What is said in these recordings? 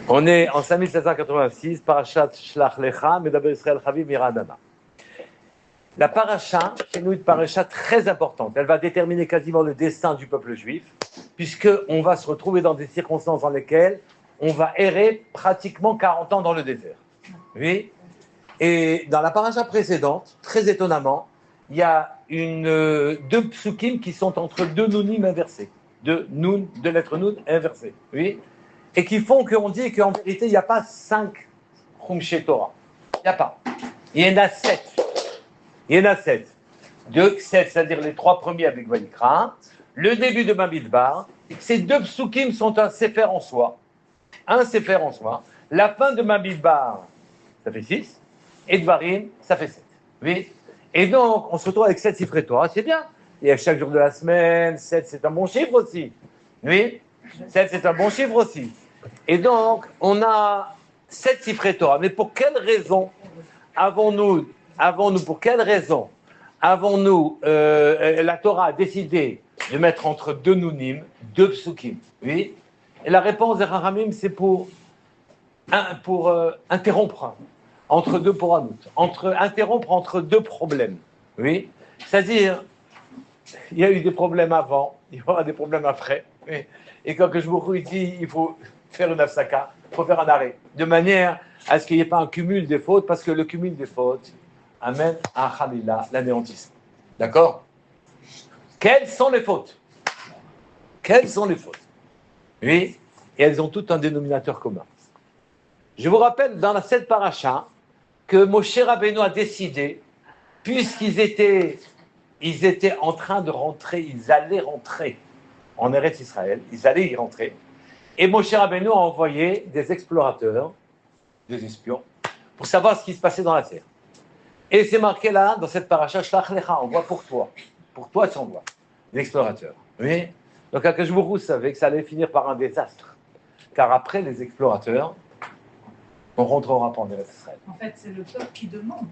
On est en 5786, Parashat Shlach Lecha, Medaber Israël Chaviv Miradana. La paracha, c'est une paracha très importante. Elle va déterminer quasiment le destin du peuple juif, puisqu'on va se retrouver dans des circonstances dans lesquelles on va errer pratiquement 40 ans dans le désert. Oui. Et dans la paracha précédente, très étonnamment, il y a deux psukim qui sont entre deux nounim inversés. Deux lettres nun inversées. Oui. Et qui font qu'on dit qu'en vérité, il n'y a pas 5 Chumshei Torah. Il n'y a pas. Il y en a 7. Il y en a 7. 7, c'est-à-dire les 3 premiers avec Vayikra. Le début de Bamidbar. Ces deux psukim sont un sefer en soi. Un sefer en soi. La fin de Bamidbar, ça fait 6. Et Dvarim, ça fait 7. Oui. Et donc, on se retrouve avec 7 Sifrei Torah, c'est bien. Et à chaque jour de la semaine, 7, c'est un bon chiffre aussi. Oui. 7, c'est un bon chiffre aussi. Et donc, on a 7 Sifrei Torah. Mais pour quelle raison avons-nous, la Torah a décidé de mettre entre deux nounim, deux psukim? Oui. Et la réponse des Rahamim, c'est pour interrompre entre deux poranout, interrompre entre deux problèmes. Oui. C'est-à-dire, il y a eu des problèmes avant, il y aura des problèmes après. Oui. Et quand je vous dis, il faut faire une afsaka, il faut faire un arrêt, de manière à ce qu'il n'y ait pas un cumul des fautes, parce que le cumul des fautes amène à Khalila, l'anéantissement. D'accord? Quelles sont les fautes? Quelles sont les fautes? Oui, et elles ont toutes un dénominateur commun. Je vous rappelle dans cette paracha que Moshe Rabbeinu a décidé, puisqu'ils étaient en train de rentrer, ils allaient rentrer en Eretz Israël, ils allaient y rentrer, et Moshe Rabbeinu a envoyé des explorateurs, des espions, pour savoir ce qui se passait dans la terre. Et c'est marqué là, dans cette paracha, Shlach Lecha, on voit pour toi tu envoies, l'explorateur. Oui. Donc Akash Baruch Hu savait que ça allait finir par un désastre, car après les explorateurs, on rentrera pas en Eretz Israël. En fait, c'est le peuple qui demande.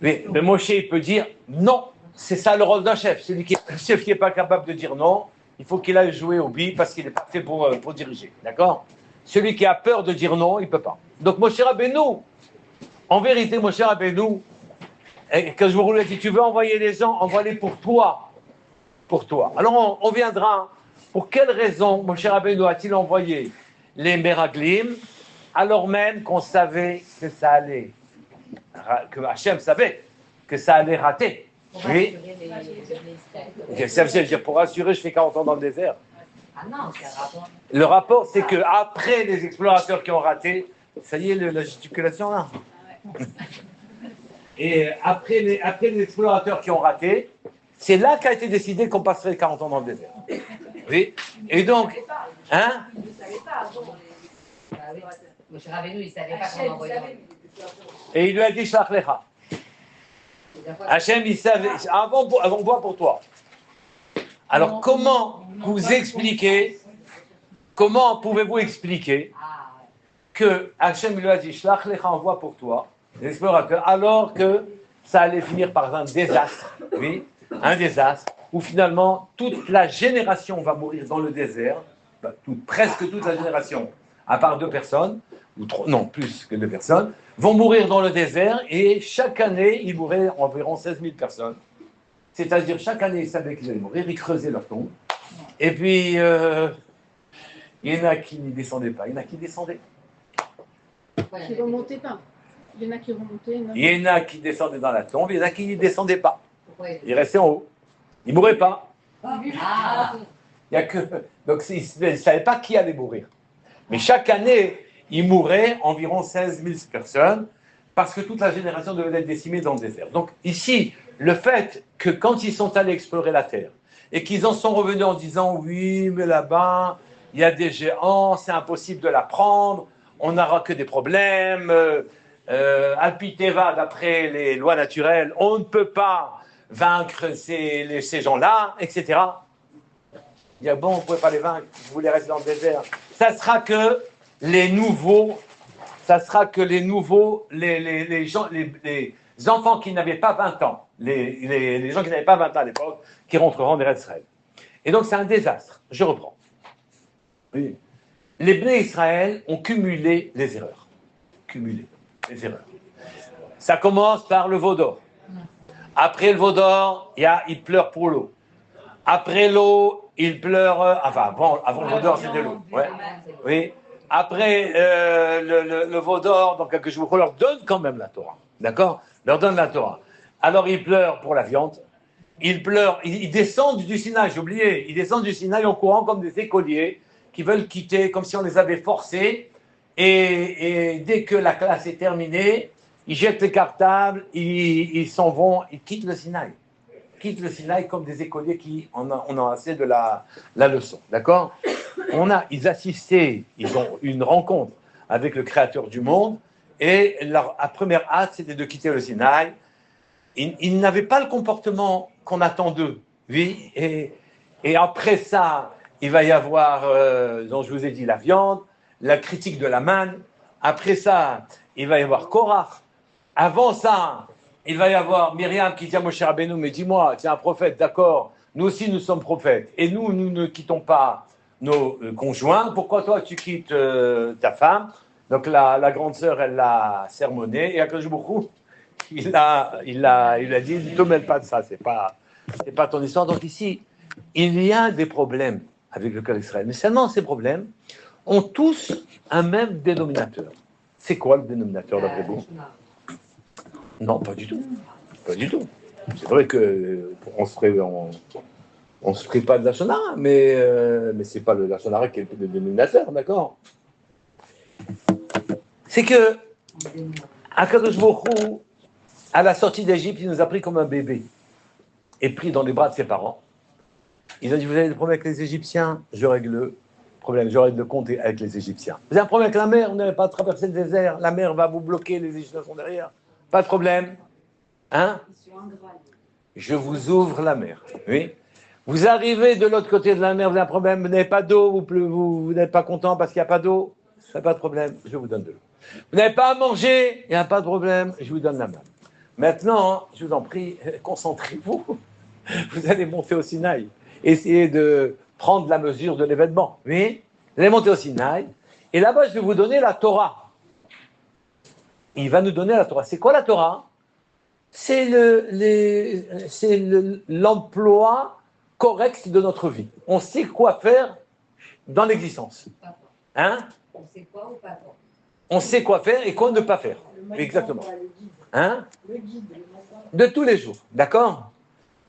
Oui, mais Moshe, il peut dire non. C'est ça le rôle d'un chef. Le chef qui n'est pas capable de dire non, il faut qu'il aille jouer au billes parce qu'il n'est pas fait pour diriger. D'accord? Celui qui a peur de dire non, il ne peut pas. Donc Moshe Rabbeinu, en vérité, Moshe Rabbeinu, quand je vous roule, si tu veux envoyer les gens, envoie-les pour toi. Pour toi. Alors on viendra. Pour quelle raison Moshe Rabbeinu a-t-il envoyé les Meraglim alors même qu'on savait que ça allait, que Hachem savait que ça allait rater? Oui. Ça veut dire, pour assurer, je fais 40 ans dans le désert. Ah non, c'est un rapport. Le rapport, c'est qu'après les explorateurs qui ont raté, ça y est, la gesticulation là. Ah ouais. Et après les explorateurs qui ont raté, c'est là qu'a été décidé qu'on passerait 40 ans dans le désert. Oui. Et donc, hein? Ils ne savaient pas avant. Moshe Rabbeinu, il ne savait pas comment envoyer. Et il lui a dit Shlach Lecha. Hachem, il savait, avant bois pour toi. Alors, comment pouvez-vous expliquer que Hachem lui a dit Shlach Lecha, envoie pour toi, l'explorateur, alors que ça allait finir par un désastre, oui, un désastre, où finalement toute la génération va mourir dans le désert, presque toute la génération, à part 2 personnes, ou 3, non, plus que 2 personnes, vont mourir dans le désert, et chaque année, il mourrait environ 16 000 personnes. C'est-à-dire, chaque année, ils savaient qu'ils allaient mourir, ils creusaient leur tombe, et puis, il y en a qui n'y descendaient pas, il y en a qui descendaient. Qui ne remontaient pas. Il y en a qui remontaient. Il y en a qui descendaient dans la tombe, il y en a qui n'y descendaient pas. Ils restaient en haut. Ils ne mouraient pas. Il y a que... Donc, ils ne savaient pas qui allait mourir. Mais chaque année, il mourait environ 16 000 personnes parce que toute la génération devait être décimée dans le désert. Donc ici, le fait que quand ils sont allés explorer la terre et qu'ils en sont revenus en disant « Oui, mais là-bas, il y a des géants, c'est impossible de la prendre, on n'aura que des problèmes, Alpiteva, d'après les lois naturelles, on ne peut pas vaincre ces gens-là, etc. » Il y a bon, on ne pouvait pas les vaincre, vous voulez rester dans le désert. Ça sera que les enfants qui n'avaient pas 20 ans, les gens qui n'avaient pas 20 ans à l'époque, qui rentreront en Eretz Israël. Et donc c'est un désastre. Je reprends. Oui. Les Bnei Israël ont cumulé les erreurs. Cumulé les erreurs. Ça commence par le veau d'or. Après le veau d'or, il pleure pour l'eau. Après l'eau, il pleure... avant le veau d'or, c'était l'eau. Ouais. Oui. Après le veau d'or, donc que je vous leur donne quand même la Torah. D'accord? Leur donne la Torah. Alors ils pleurent pour la viande. Ils pleurent, ils descendent du Sinaï, j'ai oublié. Ils descendent du Sinaï en courant comme des écoliers qui veulent quitter, comme si on les avait forcés. Et dès que la classe est terminée, ils jettent les cartables, ils s'en vont, ils quittent le Sinaï. Ils quittent le Sinaï comme des écoliers qui en ont assez de la leçon. D'accord? Ils assistaient, ils ont eu une rencontre avec le Créateur du monde, et leur première hâte, c'était de quitter le Sinaï. Ils n'avaient pas le comportement qu'on attend d'eux. Oui, et après ça, il va y avoir, dont je vous ai dit, la viande, la critique de la manne. Après ça, il va y avoir Korach. Avant ça, il va y avoir Myriam qui dit à Moshe Rabbeinu, mais dis-moi, tu es un prophète, d'accord, nous aussi nous sommes prophètes, et nous ne quittons pas nos conjoints, pourquoi toi tu quittes ta femme? Donc la grande sœur, elle l'a sermonné, et Akadosh Baruch Hu, il a dit, ne te mêle pas de ça, c'est pas ton histoire. Donc ici, il y a des problèmes avec le cœur d'Israël, mais seulement ces problèmes ont tous un même dénominateur. C'est quoi le dénominateur d'après vous? Non, pas du tout. Pas du tout. C'est vrai que on se ferait pas de la Shonara, mais c'est pas la Shonara qui est le dénominateur, d'accord? C'est que Akadosh Baruch Hu, à la sortie d'Égypte, il nous a pris comme un bébé et pris dans les bras de ses parents. Il a dit, vous avez des problèmes avec les Égyptiens, je règle le problème, je règle le compte avec les Égyptiens. Vous avez un problème avec la mer, on n'avait pas traversé le désert, la mer va vous bloquer, les Égyptiens sont derrière. Pas de problème. Hein? Je vous ouvre la mer. Oui. Vous arrivez de l'autre côté de la mer, vous avez un problème, vous n'avez pas d'eau, vous n'êtes pas content parce qu'il n'y a pas d'eau, ça n'a pas de problème, je vous donne de l'eau. Vous n'avez pas à manger, il n'y a pas de problème, je vous donne la main. Maintenant, je vous en prie, concentrez-vous. Vous allez monter au Sinaï. Essayez de prendre la mesure de l'événement. Oui, vous allez monter au Sinaï. Et là-bas, je vais vous donner la Torah. Il va nous donner la Torah. C'est quoi la Torah? C'est l'emploi correct de notre vie. On sait quoi faire dans l'existence. Hein? On sait quoi ou pas quoi? On sait quoi faire et quoi ne pas faire. Exactement. Hein? De tous les jours. D'accord?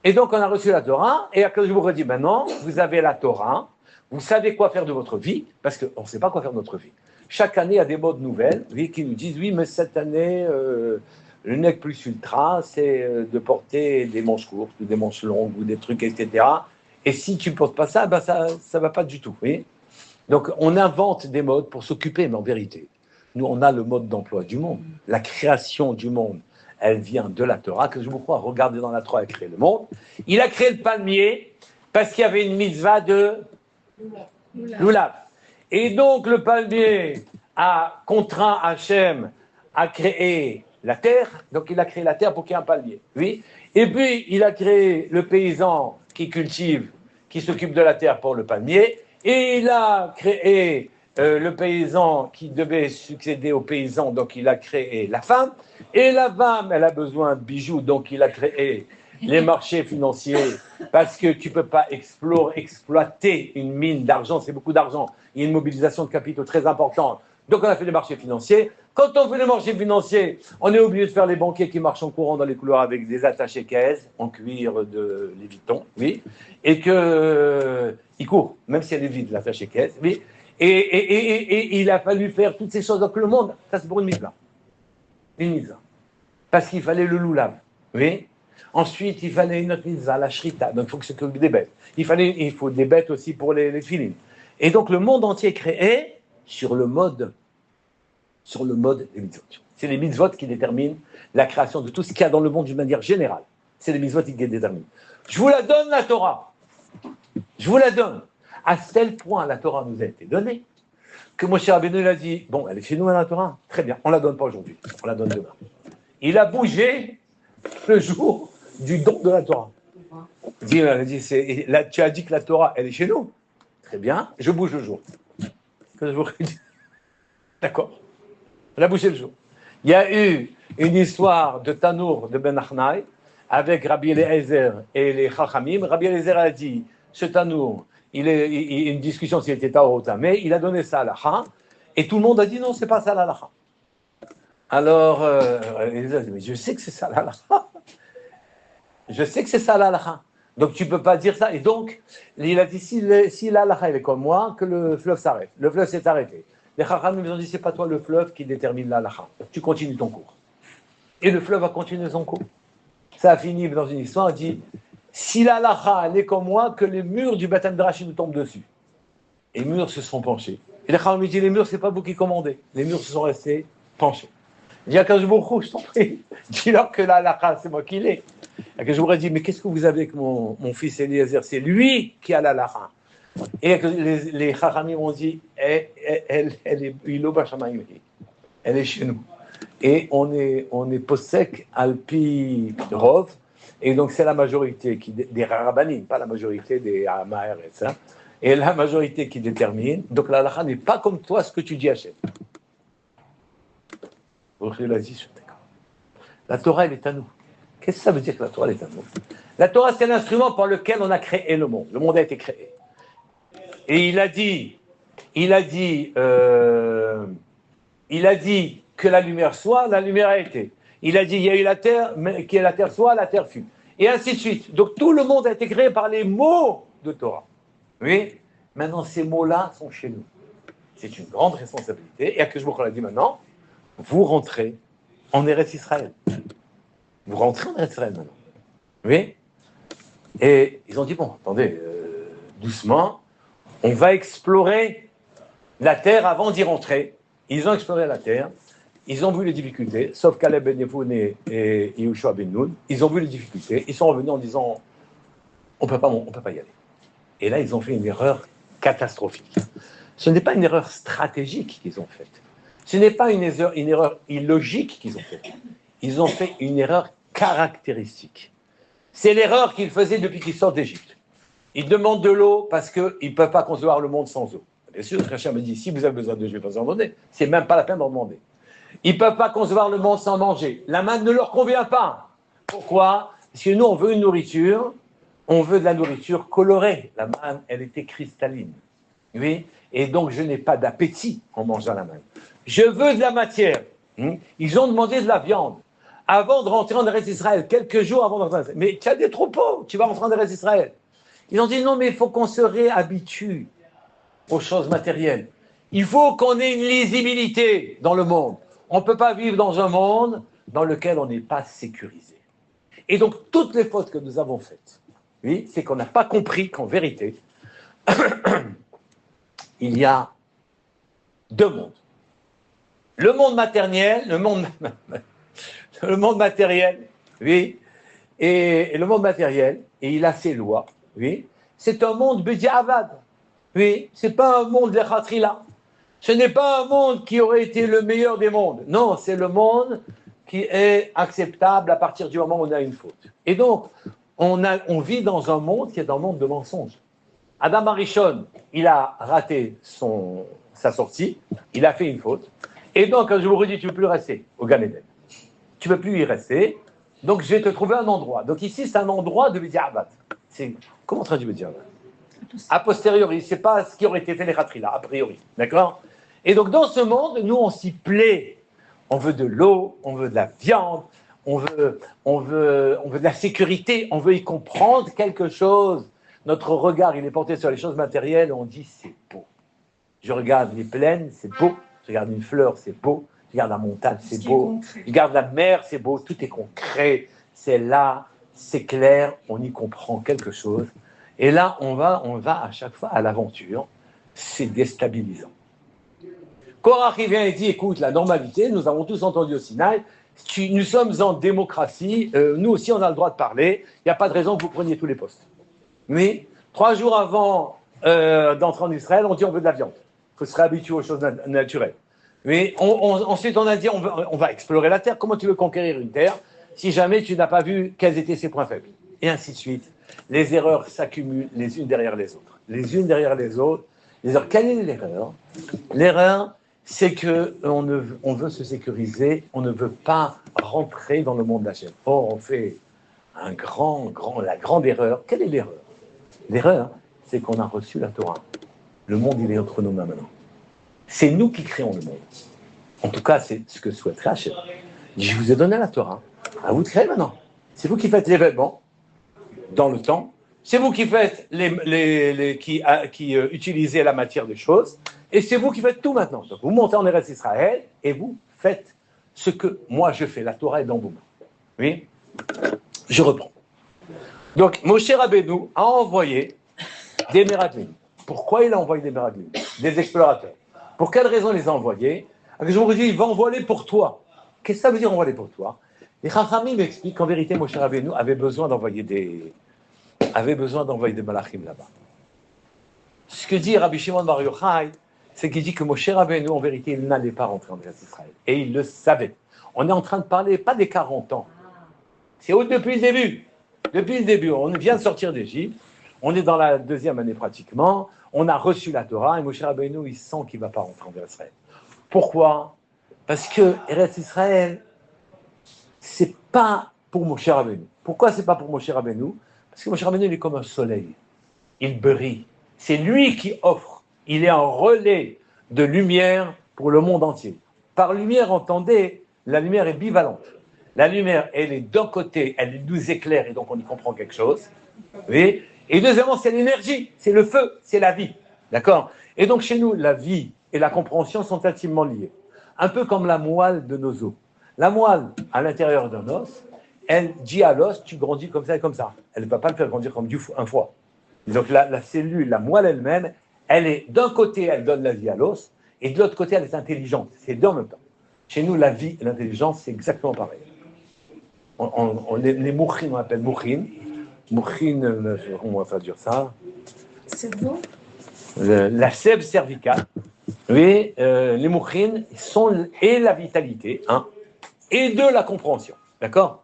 Et donc, on a reçu la Torah, et après, je vous redis maintenant, vous avez la Torah, vous savez quoi faire de votre vie, parce qu'on ne sait pas quoi faire de notre vie. Chaque année, il y a des modes nouvelles, oui, qui nous disent, oui, mais cette année, le nec plus ultra, c'est de porter des manches courtes, ou des manches longues, ou des trucs, etc. Et si tu ne portes pas ça, ben ça ne va pas du tout, oui. Donc, on invente des modes pour s'occuper, mais en vérité, nous, on a le mode d'emploi du monde. La création du monde, elle vient de la Torah, que je vous crois, regardez dans la Torah, il a créé le monde. Il a créé le palmier parce qu'il y avait une mitzvah de Lulav. Et donc, le palmier a contraint Hachem à créer la terre. Donc, il a créé la terre pour qu'il y ait un palmier. Oui. Et puis, il a créé le paysan qui cultive, qui s'occupe de la terre pour le palmier. Et il a créé le paysan qui devait succéder au paysan, donc il a créé la femme. Et la femme, elle a besoin de bijoux, donc il a créé les marchés financiers, parce que tu ne peux pas exploiter une mine d'argent, c'est beaucoup d'argent. Il y a une mobilisation de capitaux très importante. Donc on a fait des marchés financiers. Quand on fait les marchés financiers, on est obligé de faire les banquiers qui marchent en courant dans les couloirs avec des attachés caisses en cuir de Léviton, oui, et qu'ils courent, même si elle est vide, l'attaché caisse, oui. Et il a fallu faire toutes ces choses. Donc le monde, ça c'est pour une mitzvah. Une mitzvah. Parce qu'il fallait le loulav. Oui. Ensuite, il fallait une autre mitzvah, la shrita. Donc il faut que c'est des bêtes. Il faut des bêtes aussi pour les filines. Et donc le monde entier est créé sur le mode des mitzvot. C'est les mitzvot qui déterminent la création de tout ce qu'il y a dans le monde d'une manière générale. C'est les mitzvot qui déterminent. Je vous la donne, la Torah. Je vous la donne. À tel point, la Torah nous a été donnée, que Moshe Rabbeinu a dit, bon, elle est chez nous, la Torah, très bien, on ne la donne pas aujourd'hui, on la donne demain. Il a bougé le jour du don de la Torah. Il a dit, tu as dit que la Torah, elle est chez nous, très bien, je bouge le jour. que je vous dis. D'accord. La bouche et le jour. Il y a eu une histoire de Tanour de Ben Achnaï avec Rabbi Eliezer et les Chachamim. Rabbi Eliezer a dit, ce Tanour, il y a une discussion s'il était Tahor ou Tamé, il a donné ça à l'Acha, et tout le monde a dit non, c'est pas ça l'Alacha. Alors, Eliezer a dit, mais je sais que c'est ça l'Alacha. Je sais que c'est ça l'Alacha. Donc tu ne peux pas dire ça. Et donc, il a dit, si l'Alacha est comme moi, que le fleuve s'arrête. Le fleuve s'est arrêté. Les Chachamim nous ont dit, c'est pas toi le fleuve qui détermine l'Alacha. Tu continues ton cours. Et le fleuve a continué son cours. Ça a fini dans une histoire, on dit, si l'Alacha est comme moi, que les murs du Beth Midrash nous tombent dessus. Et les murs se sont penchés. Et les Chachamim disent, les murs, c'est pas vous qui commandez. Les murs se sont restés penchés. Il y a qu'un jour, je t'en prie, dis-leur que l'Alacha, c'est moi qui l'ai. Et que je vous ai dit, mais qu'est-ce que vous avez avec mon fils Eliezer? C'est lui qui a l'Alacha. Et les Chachamim ont dit, elle est chez nous. Et on est posek alpi rov, et donc c'est la majorité des rabbanim, pas la majorité des Amaharetz, hein, et la majorité qui détermine. Donc la halakha n'est pas comme toi ce que tu dis Hachem. La Torah elle est à nous. Qu'est-ce que ça veut dire que la Torah elle est à nous? La Torah c'est l'instrument par lequel on a créé le monde. Le monde a été créé. Et il a dit que la lumière soit, la lumière a été. Il a dit, il y a eu la terre, mais que la terre soit, la terre fut. Et ainsi de suite. Donc tout le monde a été créé par les mots de Torah. Oui. Maintenant, ces mots-là sont chez nous. C'est une grande responsabilité. Et à que je vous l'a dit maintenant, vous rentrez en Eretz Israël. Vous rentrez en Eretz Israël maintenant. Oui. Et ils ont dit, bon, attendez, doucement, on va explorer la terre avant d'y rentrer. Ils ont exploré la terre. Ils ont vu les difficultés, sauf Caleb ben Yefoune et Yehoshua ben Nun. Ils ont vu les difficultés. Ils sont revenus en disant on peut pas y aller. Et là, ils ont fait une erreur catastrophique. Ce n'est pas une erreur stratégique qu'ils ont faite. Ce n'est pas une erreur illogique qu'ils ont faite. Ils ont fait une erreur caractéristique. C'est l'erreur qu'ils faisaient depuis qu'ils sortent d'Égypte. Ils demandent de l'eau parce qu'ils ne peuvent pas concevoir le monde sans eau. Bien sûr, Hachem me dit si vous avez besoin de l'eau, je ne vais pas en donner. C'est même pas la peine d'en demander. Ils ne peuvent pas concevoir le monde sans manger. La manne ne leur convient pas. Pourquoi? Parce que nous, on veut une nourriture, on veut de la nourriture colorée. La manne, elle était cristalline. Oui. Et donc, je n'ai pas d'appétit en mangeant la manne. Je veux de la matière. Ils ont demandé de la viande. Avant de rentrer en Eretz Israël, quelques jours avant de rentrer en Eretz Israël. Mais tu as des troupeaux, tu vas rentrer en Eretz Israël. Ils ont dit non, mais il faut qu'on se réhabitue aux choses matérielles. Il faut qu'on ait une lisibilité dans le monde. On ne peut pas vivre dans un monde dans lequel on n'est pas sécurisé. Et donc, toutes les fautes que nous avons faites, oui, c'est qu'on n'a pas compris qu'en vérité, il y a deux mondes. Le monde matériel, le monde matériel, oui, et le monde matériel, et il a ses lois, oui, c'est un monde bediavad, oui, c'est pas un monde lechatrila. Ce n'est pas un monde qui aurait été le meilleur des mondes. Non, c'est le monde qui est acceptable à partir du moment où on a une faute. Et donc, on vit dans un monde qui est un monde de mensonges. Adam Arishon, il a raté sa sortie, il a fait une faute. Et donc, quand je vous redis, tu ne peux plus rester au Gan Eden. Tu ne peux plus y rester. Donc, je vais te trouver un endroit. Donc, ici, c'est un endroit de Bediabat. Comment traduire Bediabat? A posteriori, ce n'est pas ce qui aurait été fait les Khatrila, a priori. D'accord? Et donc, dans ce monde, nous, on s'y plaît. On veut de l'eau, on veut de la viande, on veut de la sécurité, on veut y comprendre quelque chose. Notre regard, il est porté sur les choses matérielles, on dit c'est beau. Je regarde les plaines, c'est beau. Je regarde une fleur, c'est beau. Je regarde la montagne, c'est beau. Je regarde la mer, c'est beau. Tout est concret. C'est là, c'est clair. On y comprend quelque chose. Et là, on va à chaque fois à l'aventure. C'est déstabilisant. Korach vient et dit, écoute, la normalité, nous avons tous entendu au Sinaï, nous sommes en démocratie, nous aussi on a le droit de parler, il n'y a pas de raison que vous preniez tous les postes. Mais 3 jours avant d'entrer en Israël, on dit on veut de la viande. Il faut se réhabituer aux choses naturelles. Mais ensuite, on a dit on va explorer la terre. Comment tu veux conquérir une terre si jamais tu n'as pas vu quels étaient ses points faibles? Et ainsi de suite. Les erreurs s'accumulent les unes derrière les autres. Les unes derrière les autres. Alors, quelle est l'erreur? L'erreur, c'est qu'on veut se sécuriser, on ne veut pas rentrer dans le monde d'Hachem. Or, on fait la grande erreur. Quelle est l'erreur? L'erreur, c'est qu'on a reçu la Torah. Le monde, il est entre nos mains maintenant. C'est nous qui créons le monde. En tout cas, c'est ce que souhaiterait Hachem. Je vous ai donné la Torah. À vous de créer maintenant. C'est vous qui faites l'événement dans le temps. C'est vous qui faites qui utilisez la matière des choses. Et c'est vous qui faites tout maintenant. Donc vous montez en Eretz Israël et vous faites ce que moi je fais. La Torah est dans vos mains. Oui? Je reprends. Donc Moshe Rabbeinu a envoyé des Meraglim. Pourquoi il a envoyé des Meraglim? Des explorateurs. Pour quelle raison il les a envoyés? Je vous dis, il va envoyer pour toi. Qu'est-ce que ça veut dire envoyer pour toi? Les Chachamim m'expliquent qu'en vérité, Moshe Rabbeinu avait besoin d'envoyer des malachim là-bas. Ce que dit Rabbi Shimon Bar Yochai, c'est qu'il dit que Moshe Rabbeinu, en vérité, il n'allait pas rentrer en Eretz Israël. Et il le savait. On est en train de parler, pas des 40 ans. C'est depuis le début. Depuis le début, on vient de sortir d'Égypte. On est dans la 2e année pratiquement. On a reçu la Torah et Moshe Rabbeinu, il sent qu'il ne va pas rentrer en Eretz Israël. Pourquoi? Parce que Eretz Israël, c'est pas pour Moshe Rabbeinu. Pourquoi c'est pas pour Moshe Rabbeinu? Parce que Moshe Rabbeinu, il est comme un soleil. Il brille. C'est lui qui offre. Il est un relais de lumière pour le monde entier. Par lumière, entendez, la lumière est bivalente. La lumière, elle est d'un côté, elle nous éclaire et donc on y comprend quelque chose. Oui. Et deuxièmement, c'est l'énergie, c'est le feu, c'est la vie. D'accord? Et donc chez nous, la vie et la compréhension sont intimement liées. Un peu comme la moelle de nos os. La moelle, à l'intérieur d'un os, elle dit à l'os, tu grandis comme ça et comme ça. Elle ne va pas le faire grandir comme un foie. Donc la cellule, la moelle elle-même, elle est d'un côté, elle donne la vie à l'os, et de l'autre côté, elle est intelligente. C'est deux en même temps. Chez nous, la vie et l'intelligence, c'est exactement pareil. Les mouchines, on appelle mouchines. Mouchines, comment on va dire ça? C'est bon. La sève cervicale. Oui, les mouchines sont et la vitalité, hein, et de la compréhension. D'accord?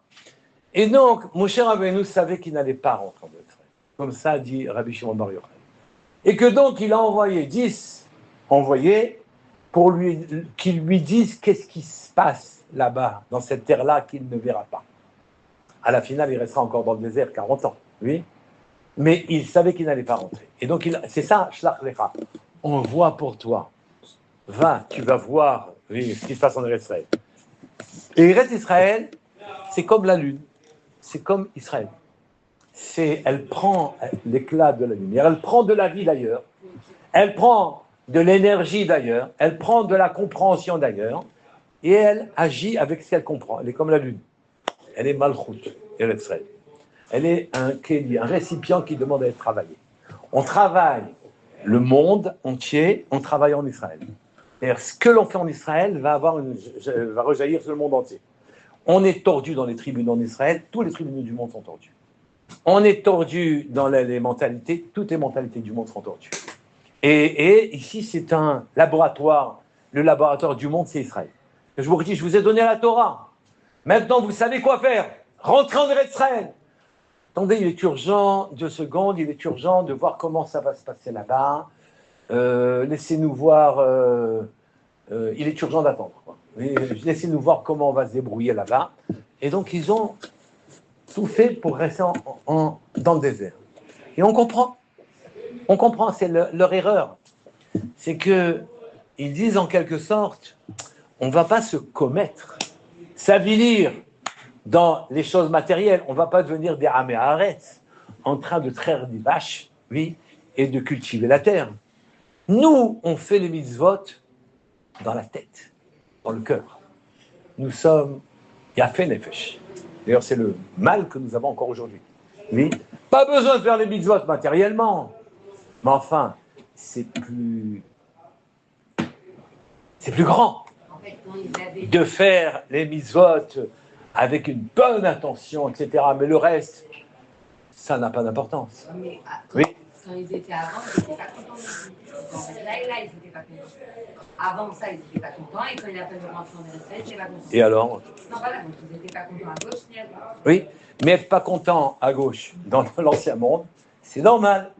Et donc, Moshe Rabbeinu savait qu'il n'allait pas rentrer en Israël. Comme ça dit Rabbi Shimon Bar Yochai. Et que donc, il a envoyé 10 envoyés pour qu'ils lui disent qu'est-ce qui se passe là-bas, dans cette terre-là qu'il ne verra pas. À la finale, il restera encore dans le désert 40 ans, oui. Mais il savait qu'il n'allait pas rentrer. Et donc, c'est ça, Shlach Lecha. On voit pour toi. Va, tu vas voir oui, ce qui se passe en Eretz Israël. Et Eretz Israël, c'est comme la lune. C'est comme Israël. Elle prend l'éclat de la lumière, elle prend de la vie d'ailleurs, elle prend de l'énergie d'ailleurs, elle prend de la compréhension d'ailleurs, et elle agit avec ce qu'elle comprend. Elle est comme la lune. Elle est malchout, Eretz Israël. Elle est un récipient qui demande à être travaillé. On travaille le monde entier, on travaille en Israël. Et ce que l'on fait en Israël va rejaillir sur le monde entier. On est tordu dans les tribunaux en Israël, tous les tribunaux du monde sont tordus. On est tordu dans les mentalités, toutes les mentalités du monde sont tordues. Et ici, c'est un laboratoire. Le laboratoire du monde, c'est Israël. Je vous redis, je vous ai donné la Torah. Maintenant, vous savez quoi faire. Rentrez en Eretz Israël. Attendez, il est urgent, 2 secondes, il est urgent de voir comment ça va se passer là-bas. Laissez-nous voir, il est urgent d'attendre. Laissez-nous voir comment on va se débrouiller là-bas. Et donc, ils ont tout fait pour rester dans le désert. Et on comprend, c'est leur erreur. C'est qu'ils disent en quelque sorte, on ne va pas se commettre, s'avilir dans les choses matérielles. On ne va pas devenir des Améharetz, en train de traire des vaches, oui, et de cultiver la terre. Nous, on fait les mitzvot dans la tête, dans le cœur. Nous sommes Yafé Nefesh. D'ailleurs, c'est le mal que nous avons encore aujourd'hui. Oui, pas besoin de faire les mitzvot matériellement. Mais enfin, c'est plus grand de faire les mitzvot avec une bonne intention, etc. Mais le reste, ça n'a pas d'importance. Mais oui. Quand ils étaient avant, ils n'étaient pas contents. Là, ils n'étaient pas contents. Avant ça, ils n'étaient pas contents. Et quand il a fallu rentrer en Israël, ils n'étaient pas contents. Et alors? Non, voilà, donc ils n'étaient pas contents à gauche ni à droite. Oui, mais être pas content à gauche dans l'ancien monde, c'est normal.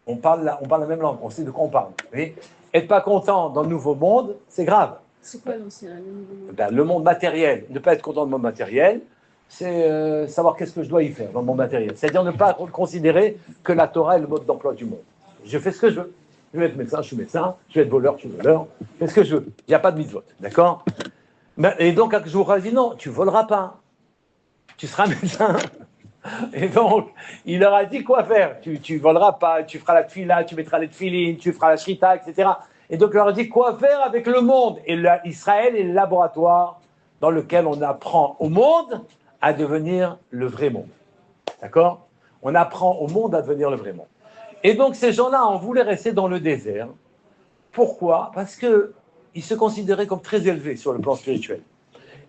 On parle la même langue, on sait de quoi on parle. Vous voyez, être pas content dans le nouveau monde, c'est grave. C'est quoi l'ancien, le nouveau monde? Ben, le monde matériel, ne pas être content du monde matériel, c'est savoir qu'est-ce que je dois y faire dans le monde matériel. C'est-à-dire ne pas considérer que la Torah est le mode d'emploi du monde. Je fais ce que je veux. Je vais être médecin, je suis médecin. Je vais être voleur, je suis voleur. Je fais ce que je veux. Il n'y a pas de mitzvot, d'accord? Et donc, un jour, il dit non, tu voleras pas. Tu seras médecin. Et donc, il leur a dit quoi faire. Tu voleras pas, tu feras la tfila, tu mettras les tfilines, tu feras la shrita, etc. Et donc, il leur a dit quoi faire avec le monde. Et Israël est le laboratoire dans lequel on apprend au monde à devenir le vrai monde. D'accord? On apprend au monde à devenir le vrai monde. Et donc, ces gens-là, on voulait rester dans le désert. Pourquoi? Parce qu'ils se considéraient comme très élevés sur le plan spirituel.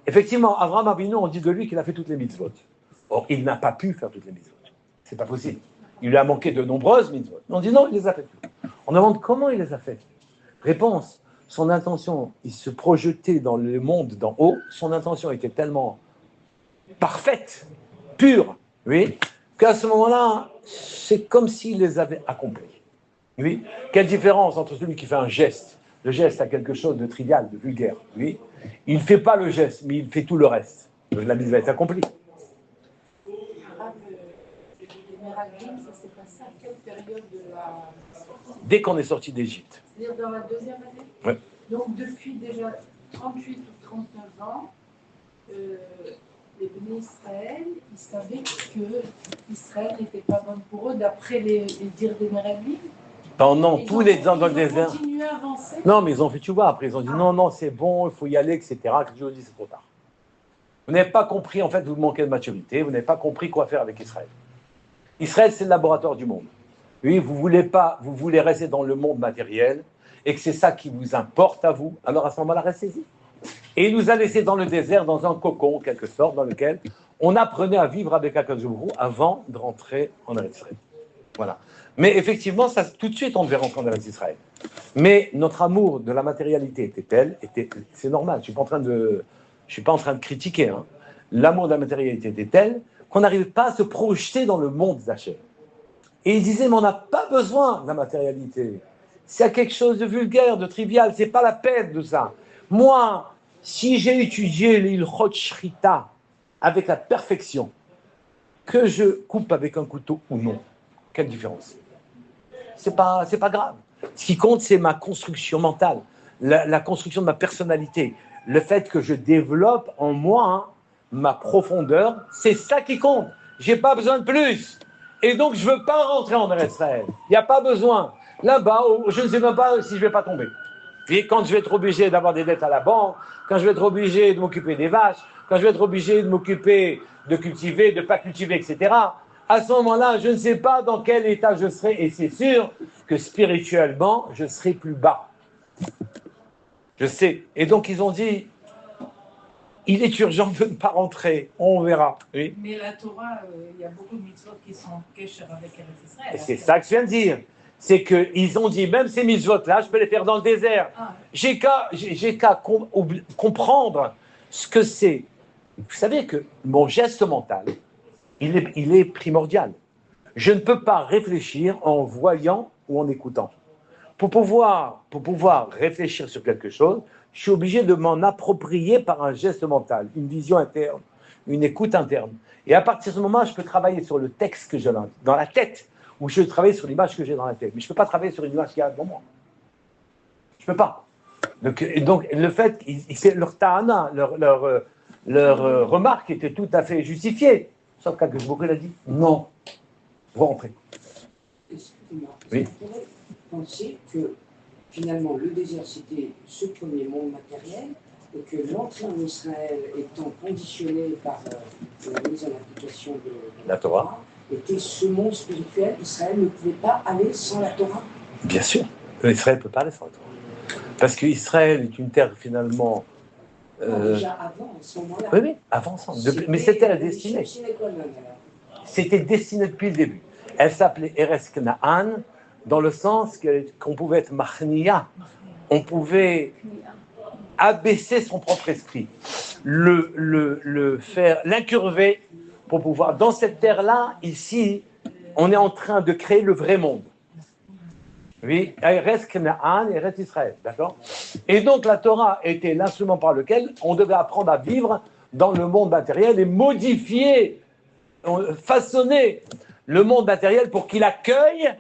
Effectivement, Avraham Avinu, on dit de lui qu'il a fait toutes les mitzvot. Or, il n'a pas pu faire toutes les mitzvot. C'est pas possible. Il lui a manqué de nombreuses mitzvot. On dit non, il les a faites. On demande comment il les a faites. Réponse, son intention, il se projetait dans le monde d'en haut, son intention était tellement parfaite, pure, oui, qu'à ce moment-là, c'est comme s'il les avait accomplis. Oui. Quelle différence entre celui qui fait un geste? Le geste a quelque chose de trivial, de vulgaire. Oui. Il ne fait pas le geste, mais il fait tout le reste. La mise va être accomplie. Le Méraglim, ça s'est passé à quelle période de la... Dès qu'on est sorti d'Égypte. C'est-à-dire dans la deuxième année? Oui. Donc depuis déjà 38 ou 39 ans, les bénis Israël, ils savaient que Israël n'était pas bon pour eux, d'après les dires des Méraglim. Pendant tous les ans dans le désert. Ils ont continué à avancer. Non, mais ils ont fait tu vois. Après, ils ont dit non, c'est bon, il faut y aller, etc. Que Dieu dit c'est trop tard. Vous n'avez pas compris, en fait, vous manquez de maturité, vous n'avez pas compris quoi faire avec Israël. Israël, c'est le laboratoire du monde. Oui, vous voulez rester dans le monde matériel et que c'est ça qui vous importe à vous, alors à ce moment-là, restez-y. Et il nous a laissés dans le désert, dans un cocon, en quelque sorte, dans lequel on apprenait à vivre avec Akadosh Baruch Hu avant de rentrer en Eretz Israël. Voilà. Mais effectivement, ça, tout de suite, on devait rentrer en Eretz Israël. Mais notre amour de la matérialité était tel, c'est normal, je ne suis pas en train de critiquer, hein. L'amour de la matérialité était tel qu'on n'arrivait pas à se projeter dans le monde d'Hachem. Et il disait, mais on n'a pas besoin de la matérialité. C'est quelque chose de vulgaire, de trivial, c'est pas la peine de ça. Moi, si j'ai étudié l'Ilchot Shrita avec la perfection, que je coupe avec un couteau ou non, quelle différence? C'est pas grave. Ce qui compte, c'est ma construction mentale, la construction de ma personnalité, le fait que je développe en moi ma profondeur, c'est ça qui compte. J'ai pas besoin de plus. Et donc, je veux pas rentrer en Israël. Il n'y a pas besoin. Là-bas, je ne sais même pas si je vais pas tomber. Et quand je vais être obligé d'avoir des dettes à la banque, quand je vais être obligé de m'occuper des vaches, quand je vais être obligé de m'occuper de cultiver, de ne pas cultiver, etc., à ce moment-là, je ne sais pas dans quel état je serai, et c'est sûr que spirituellement, je serai plus bas. Je sais. Et donc, ils ont dit, il est urgent de ne pas rentrer, on verra. Oui. Mais la Torah, il y a beaucoup de mitzvot qui sont en kécher avec Eretz Israël. Et c'est ça que je viens de dire. C'est qu'ils ont dit, même ces mitzvot-là, je peux les faire dans le désert. Ah. J'ai qu'à comprendre ce que c'est. Vous savez que mon geste mental, il est primordial. Je ne peux pas réfléchir en voyant ou en écoutant. Pour pouvoir réfléchir sur quelque chose, je suis obligé de m'en approprier par un geste mental, une vision interne, une écoute interne. Et à partir de ce moment, je peux travailler sur le texte que j'ai dans la tête, ou je peux travailler sur l'image que j'ai dans la tête. Mais je ne peux pas travailler sur une image qui est devant moi. Je ne peux pas. Donc, le fait, c'est leur ta'ana, leur remarque était tout à fait justifiée. Sauf qu'Akadosh Baruch Hu a dit non, vous rentrez. Excusez-moi, Oui. on pourrait penser que finalement le désert c'était ce premier monde matériel et que l'entrée en Israël étant conditionnée par la mise en application de La Torah était ce monde spirituel, Israël ne pouvait pas aller sans la Torah. Bien sûr, Israël ne peut pas aller sans la Torah. Parce qu'Israël est une terre finalement... Déjà avant, à ce moment-là. Oui, avant ça. Mais c'était la destinée. Alors. C'était destiné depuis le début. Elle s'appelait Eretz Canaan, dans le sens qu'on pouvait être Machnia, on pouvait abaisser son propre esprit, le faire, l'incurver pour pouvoir, dans cette terre-là, ici, on est en train de créer le vrai monde. Oui, Eretz Canaan et Eretz Israël, d'accord? Et donc la Torah était l'instrument par lequel on devait apprendre à vivre dans le monde matériel et modifier, façonner le monde matériel pour qu'il accueille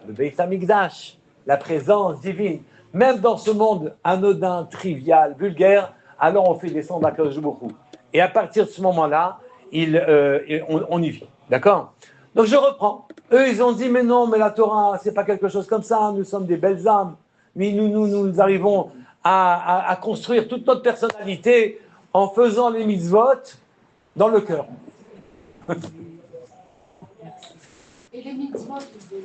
le Beit HaMikdash, la présence divine. Même dans ce monde anodin, trivial, vulgaire, alors on fait descendre Akadosh Baruch Hu. Et à partir de ce moment-là, on y vit, d'accord? Donc je reprends. Eux, ils ont dit, mais non, mais la Torah, c'est pas quelque chose comme ça, nous sommes des belles âmes. Mais nous arrivons à construire toute notre personnalité en faisant les mitzvot dans le cœur. Et les mitzvot de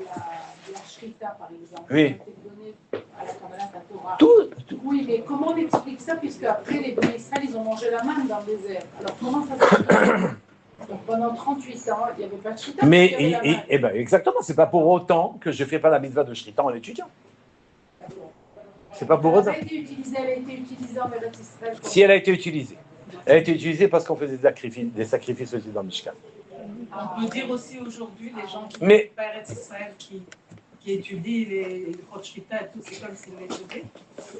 la Shrita, par exemple, Oui. qui ont été données à la Kabbalah Torah. Tout. Oui, mais comment on explique ça, puisque après les Bnei Israël, ils ont mangé la manne dans le désert. Alors comment ça se fait? Donc pendant 38 ans, il n'y avait pas de Shrita. Mais exactement, c'est pas pour autant que je fais pas la mitzvah de Shrita en étudiant. C'est pas pour autant. Elle a été utilisée en Eretz Israël. Si elle a été utilisée. Elle a été utilisée parce qu'on faisait des sacrifices aussi dans le Mishkan. On peut dire aussi aujourd'hui, les gens qui Mais- font Eretz Israël, qui étudient les Rochita et tout, c'est comme s'ils l'étudiaient.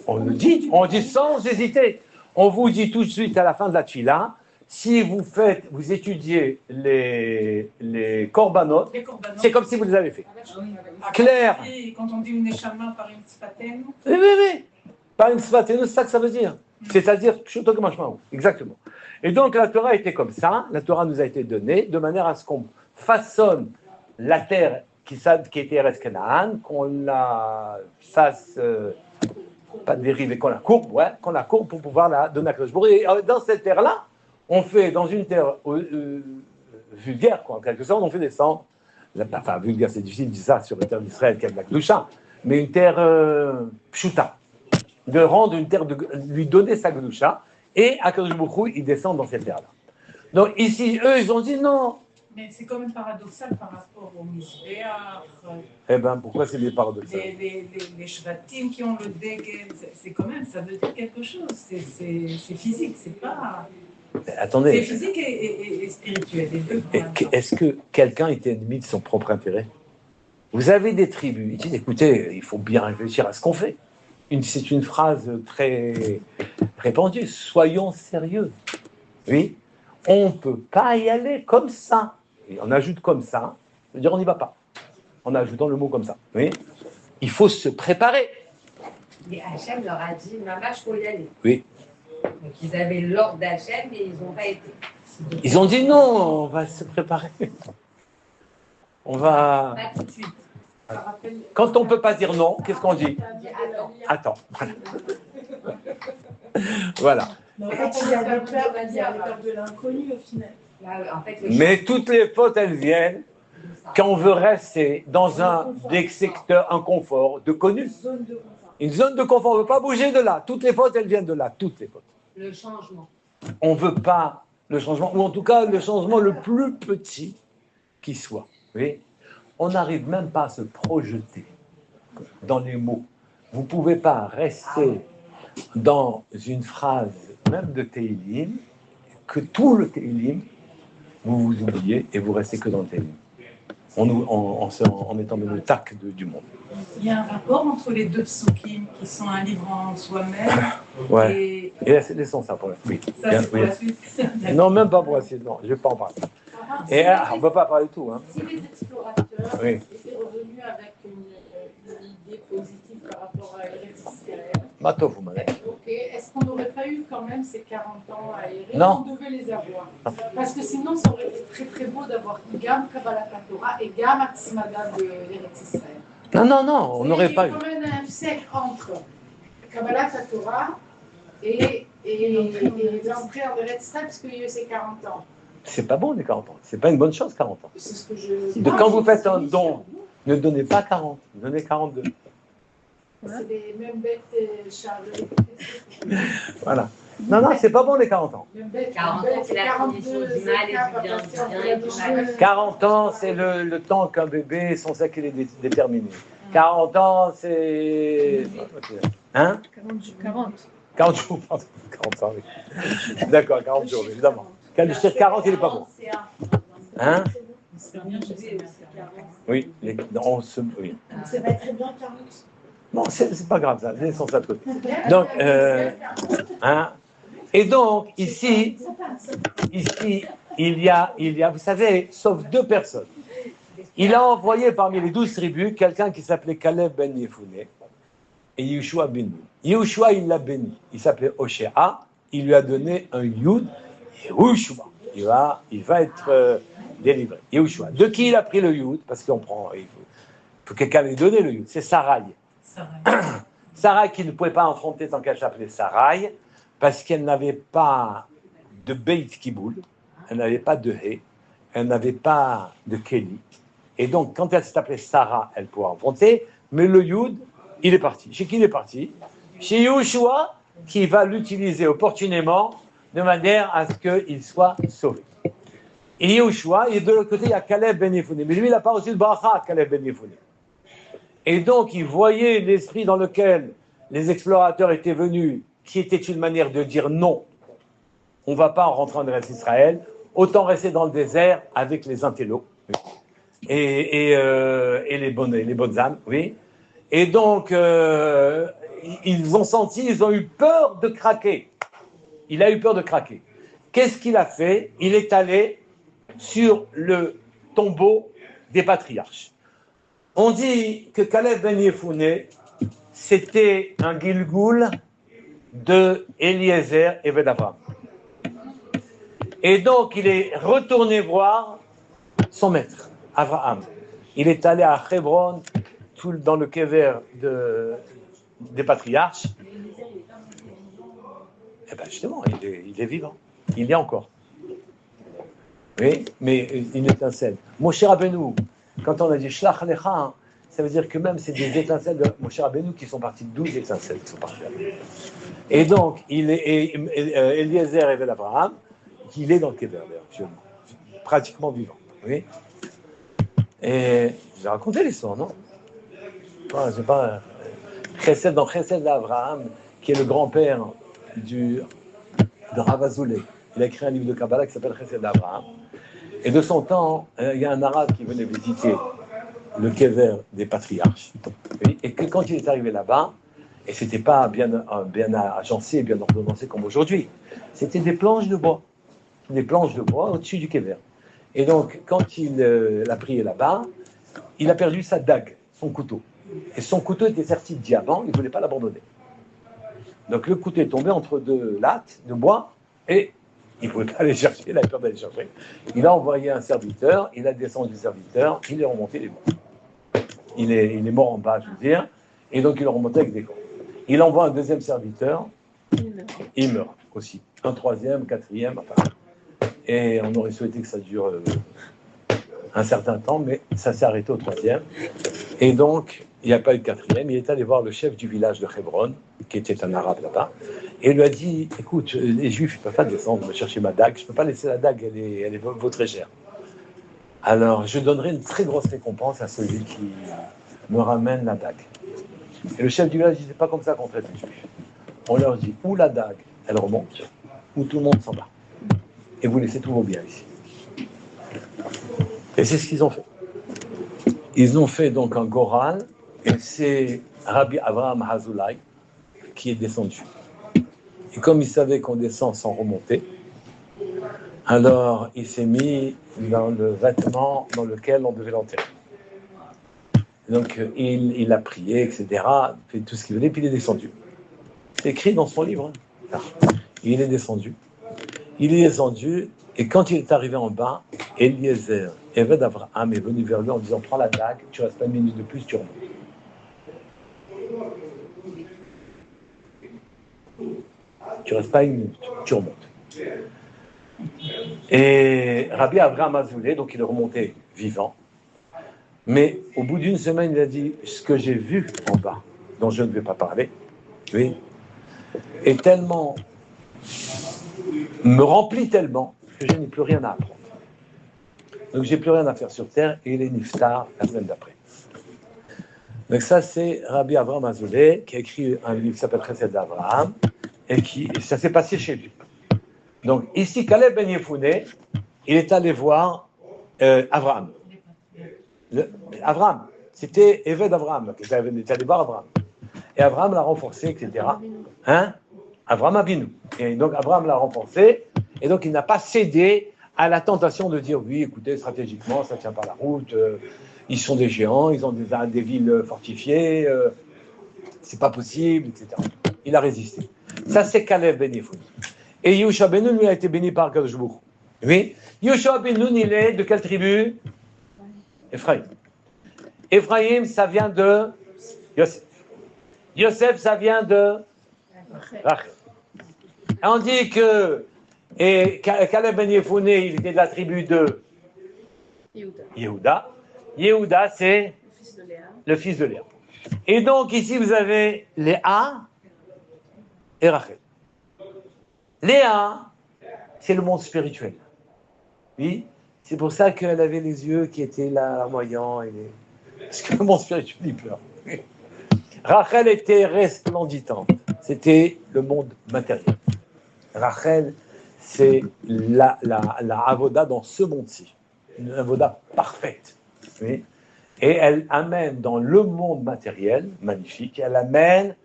On le dit, on dit sans hésiter. On vous dit tout de suite à la fin de la Tfila, si vous étudiez les korbanot, Les corbanotes. c'est comme si vous les avez fait. Ah, Clair. Et quand on dit une échama par une tzpaten, Oui. Pas une svatenu, c'est ça que ça veut dire. C'est-à-dire, exactement. Et donc la Torah était comme ça, la Torah nous a été donnée de manière à ce qu'on façonne la terre qui était Eretz Canaan, qu'on la fasse, pas dériver, qu'on la courbe pour pouvoir la donner à Kadosh Baruch Hu. Et dans cette terre-là, on fait, dans une terre vulgaire, quoi, en quelque sorte, on fait descendre, enfin vulgaire c'est difficile de dire ça sur une terre d'Israël qui a de la Kedusha, mais une terre pshuta, de rendre une terre, lui donner sa Kedusha, et à Kadosh Baruch Hu, il descend dans cette terre-là. Donc ici, eux, ils ont dit non. mais c'est quand même paradoxal par rapport au Mishbeach, Eh bien, pourquoi c'est des paradoxes? les shvatim qui ont le dégel, c'est quand même, ça veut dire quelque chose, c'est physique, c'est pas... C'est Attendez, physique et spirituel, les deux. en même temps. est-ce que quelqu'un était ennemi de son propre intérêt? Vous avez des tribus, ils disent, écoutez, il faut bien réfléchir à ce qu'on fait. C'est une phrase très répandue, soyons sérieux. Oui, on ne peut pas y aller comme ça. Et on ajoute comme ça, ça veut dire on n'y va pas. En ajoutant le mot comme ça. Oui, il faut se préparer. Mais Hachem leur a dit, Mamash, il faut y aller. Oui. Donc ils avaient l'ordre d'Hachem, mais ils n'ont pas été. Ils ont dit non, on va se préparer. On va... Pas tout de suite. Quand on ne peut pas dire non, qu'est-ce qu'on dit? Attends. Voilà. Mais en fait, il y a le peur de l'inconnu au final. Là, en fait, Mais toutes les fautes, elles viennent quand on veut rester dans un secteur, un confort de connu. Zone de confort. Une zone de confort, on ne veut pas bouger de là. Toutes les fautes, elles viennent de là. Toutes les fautes. le changement. On ne veut pas le changement, ou en tout cas le changement le plus petit qui soit. Oui, on n'arrive même pas à se projeter dans les mots. Vous ne pouvez pas rester dans une phrase, même de Teilim, que tout le Teilim, vous vous oubliez et vous restez que dans le Teilim. En étant dans le tac du monde. Il y a un rapport entre les deux psukim qui sont un livre en soi-même. Ouais. Et laissons ça pour la suite. Ça, c'est pour la suite. Non, même pas pour la suite, non, je ne vais pas en parler. Et on ne peut pas parler de tout. Hein. Si les explorateurs Oui. étaient revenus avec une idée positive par rapport à Eretz Israël, Matov, vous m'avez. ok, est-ce qu'on n'aurait pas eu quand même ces 40 ans à Eretz? Non. On devait les avoir. Parce que sinon, ça aurait été très très beau d'avoir Gam Kabbalat Torah et Gam Atzmada de Eretz Israël. Non, on n'aurait pas eu. Il y a eu quand même un siècle entre Kabbalat Torah et l'entrée en Eretz Israël, parce qu'il y a eu ces 40 ans. C'est pas bon les 40 ans. C'est pas une bonne chose 40 ans. C'est ce que je. Quand vous faites un don, ne donnez pas 40, donnez 42. C'est les mêmes bêtes chargées. Voilà. Non, c'est pas bon les 40 ans. 40 ans, c'est la condition du mal et du bien, du mal. 40 ans, c'est le temps qu'un bébé, son cycle est déterminé. 40 ans, c'est... Hein 40 jours, pardon. 40 ans, oui. D'accord, 40 jours, évidemment. Quand le chiffre 40, il n'est pas bon. Hein J'espère bien que je sais Oui, oui. Ça va très bien, Carlos. Non, c'est pas grave, ça, laissons ça de côté. Donc, et donc, ici, il y a, vous savez, sauf 2 personnes. Il a envoyé parmi les 12 tribus quelqu'un qui s'appelait Caleb ben Yefouné et Yehoshua ben Nun. Yehoshua, il l'a béni. Il s'appelait Oshéa. Il lui a donné un Yud, Yehoshua. Il va être délivré. Yehoshua. De qui il a pris le Yud? Parce il faut quelqu'un lui donner le Yud. C'est Sarai. Sarai qui ne pouvait pas affronter tant qu'elle s'appelait Sarai, parce qu'elle n'avait pas de Beit Kiboul, elle n'avait pas de Hé, elle n'avait pas de Kéli. Et donc, quand elle s'appelait Sarah, elle pouvait affronter, mais le Yud, il est parti. Chez qui il est parti? Chez Yehoshua, qui va l'utiliser opportunément de manière à ce qu'il soit sauvé. Et Yehoshua, et de l'autre côté, il y a Caleb ben Yefouné. Mais lui, il n'a pas reçu de bracha, Caleb ben Yefouné. Et donc, il voyait l'esprit dans lequel les explorateurs étaient venus, qui était une manière de dire non, on ne va pas en rentrer en Eretz Israël, autant rester dans le désert avec les intellos et les bonnes âmes, oui. Et donc, ils ont eu peur de craquer. Il a eu peur de craquer. Qu'est-ce qu'il a fait? Il est allé sur le tombeau des patriarches. On dit que Caleb ben Yefouné, c'était un Gilgoul de Eliezer et Abraham. Et donc, il est retourné voir son maître, Abraham. Il est allé à Hébron, dans le kever des patriarches. Eh bien, justement, il est vivant. Il y est encore. Oui, mais une étincelle. Moshe Rabbeinu, quand on a dit Shlach Lecha, ça veut dire que même c'est des étincelles de Moshe Rabbeinu qui sont parties, 12 étincelles qui sont parties. Et donc, Eliezer et Abraham, il est dans le Kever, d'ailleurs, actuellement, pratiquement vivant. Oui. Et je vais raconter l'histoire, non? C'est pas dans Chesed d'Abraham, qui est le grand-père de Rav Azoulay. Il a écrit un livre de Kabbalah qui s'appelle Chesed d'Abraham. Et de son temps, il y a un arabe qui venait visiter le kever des patriarches. Et que quand il est arrivé là-bas, et c'était pas bien agencé et bien ordonnancé comme aujourd'hui, c'était des planches de bois au-dessus du kever. Et donc, quand il a prié là-bas, il a perdu sa dague, son couteau. Et son couteau était serti de diamant, il ne voulait pas l'abandonner. Donc le couteau est tombé entre 2 lattes de bois et il ne pouvait pas aller chercher, il avait peur d'aller chercher. Il a envoyé un serviteur, il a descendu le serviteur, il est remonté, il est mort. Il est mort en bas, je veux dire, et donc il est remonté avec des corps. Il envoie un deuxième serviteur, il meurt aussi. Un troisième, quatrième, enfin. Et on aurait souhaité que ça dure un certain temps, mais ça s'est arrêté au 3e. Et donc, il n'y a pas eu de 4e. Il est allé voir le chef du village de Hébron, qui était un arabe là-bas, et il lui a dit, écoute, les Juifs, ils ne peuvent pas descendre me chercher ma dague, je ne peux pas laisser la dague, elle vaut très cher. Alors, je donnerai une très grosse récompense à celui qui me ramène la dague. Et le chef du village dit, c'est pas comme ça qu'on traite les Juifs. On leur dit, ou la dague, elle remonte, ou tout le monde s'en va. Et vous laissez tous vos biens ici. Et c'est ce qu'ils ont fait. Ils ont fait donc un goral, et c'est Rabbi Avraham Hazulay qui est descendu. Et comme il savait qu'on descend sans remonter, alors il s'est mis dans le vêtement dans lequel on devait l'enterrer. Donc il a prié, etc., fait tout ce qu'il voulait, puis il est descendu. C'est écrit dans son livre. Hein. Il est descendu. Et quand il est arrivé en bas, Eliezer, Eved Avraham, est venu vers lui en disant, prends la dague, tu restes pas une minute de plus, tu remontes. Tu restes pas une minute, tu remontes. Et Rabbi Avraham Azoulay, donc il est remonté vivant, mais au bout d'une semaine, il a dit, ce que j'ai vu en bas, dont je ne vais pas parler, oui, est tellement, me remplit tellement que je n'ai plus rien à apprendre. Donc j'ai plus rien à faire sur terre, et il est niftar la semaine d'après. Donc ça c'est Rabbi Avraham Azoulay qui a écrit un livre qui s'appelle Chesed d'Abraham, et ça s'est passé chez lui. Donc ici Caleb ben Yefouné, il est allé voir Abraham. Abraham, c'était Eved Abraham, qui était allé voir Abraham. Et Abraham l'a renforcé, etc. Hein? Abraham Avinu. Et donc Abraham l'a renforcé, et donc il n'a pas cédé à la tentation de dire oui, écoutez, stratégiquement, ça ne tient pas la route, ils sont des géants, ils ont des villes fortifiées, c'est pas possible, etc. Il a résisté. Ça, c'est Caleb Ben Yefoune. Et Yehoshua Ben Nun, lui, a été béni par Kadosh Baruch Hu. Oui. Yehoshua Ben Nun, il est de quelle tribu? Ephraïm. Ephraïm, ça vient de Yosef. Yosef, ça vient de Rachel. On dit que Caleb Ben Yefoune, il était de la tribu de Yehuda. Yehuda, c'est le fils de Léa. Et donc, ici, vous avez Léa et Rachel. Léa, c'est le monde spirituel. Oui, c'est pour ça qu'elle avait les yeux qui étaient larmoyants. Parce que le monde spirituel, il pleure. Rachel était resplendissante. C'était le monde matériel. Rachel, c'est la avoda dans ce monde-ci. Une avoda parfaite. Oui. Et elle amène dans le monde matériel, magnifique, elle amène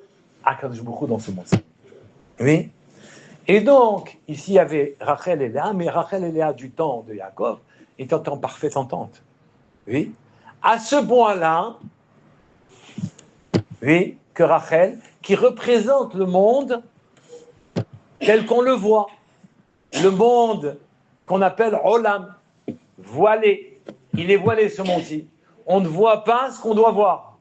Akadosh Baruch Hu dans ce monde-ci. Oui. Et donc, ici, il y avait Rachel et Léa, mais Rachel et Léa du temps de Yaakov étaient en parfaite entente. Oui. À ce point-là, oui, que Rachel, qui représente le monde tel qu'on le voit, le monde qu'on appelle Olam, voilé. Il est voilé ce monde-ci. On ne voit pas ce qu'on doit voir.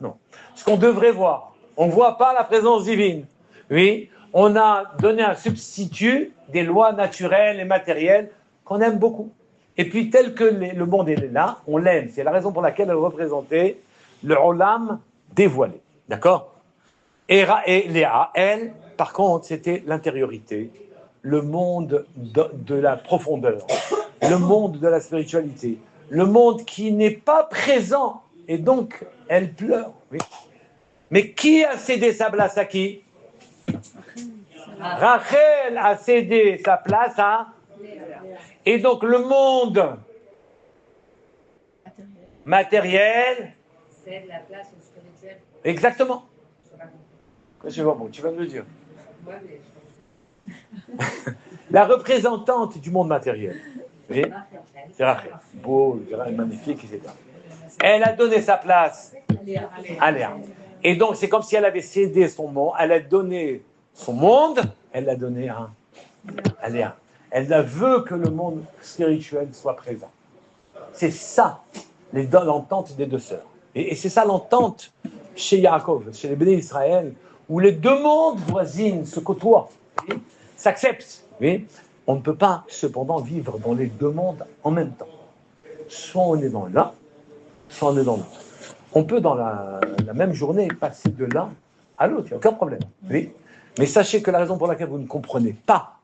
Non. Ce qu'on devrait voir. On ne voit pas la présence divine. Oui, on a donné un substitut des lois naturelles et matérielles qu'on aime beaucoup. Et puis, tel que le monde est là, on l'aime. C'est la raison pour laquelle elle représentait le Olam dévoilé. D'accord? Et Léa, elle, par contre, c'était l'intériorité, le monde de la profondeur, le monde de la spiritualité, le monde qui n'est pas présent, et donc elle pleure. Oui. Mais qui a cédé sa place à qui? Rachel a cédé sa place à... Et donc le monde matériel... C'est la place au spirituel. Exactement. C'est bon, tu vas me le dire. Ouais, mais... La représentante du monde matériel. Oui. C'est Rachel. Beau, magnifique, etc. Elle a donné sa place à Léa. Et donc, c'est comme si elle avait cédé son monde, elle a donné son monde, elle l'a donné à Léa. Elle veut que le monde spirituel soit présent. C'est ça, l'entente des deux sœurs. Et c'est ça l'entente chez Yaakov, chez les Béné Israël, où les deux mondes voisines se côtoient, oui, s'acceptent. Oui. On ne peut pas, cependant, vivre dans les deux mondes en même temps. Soit on est dans l'un, soit on est dans l'autre. On peut, dans la même journée, passer de l'un à l'autre, il n'y a aucun problème. Oui. Mais sachez que la raison pour laquelle vous ne comprenez pas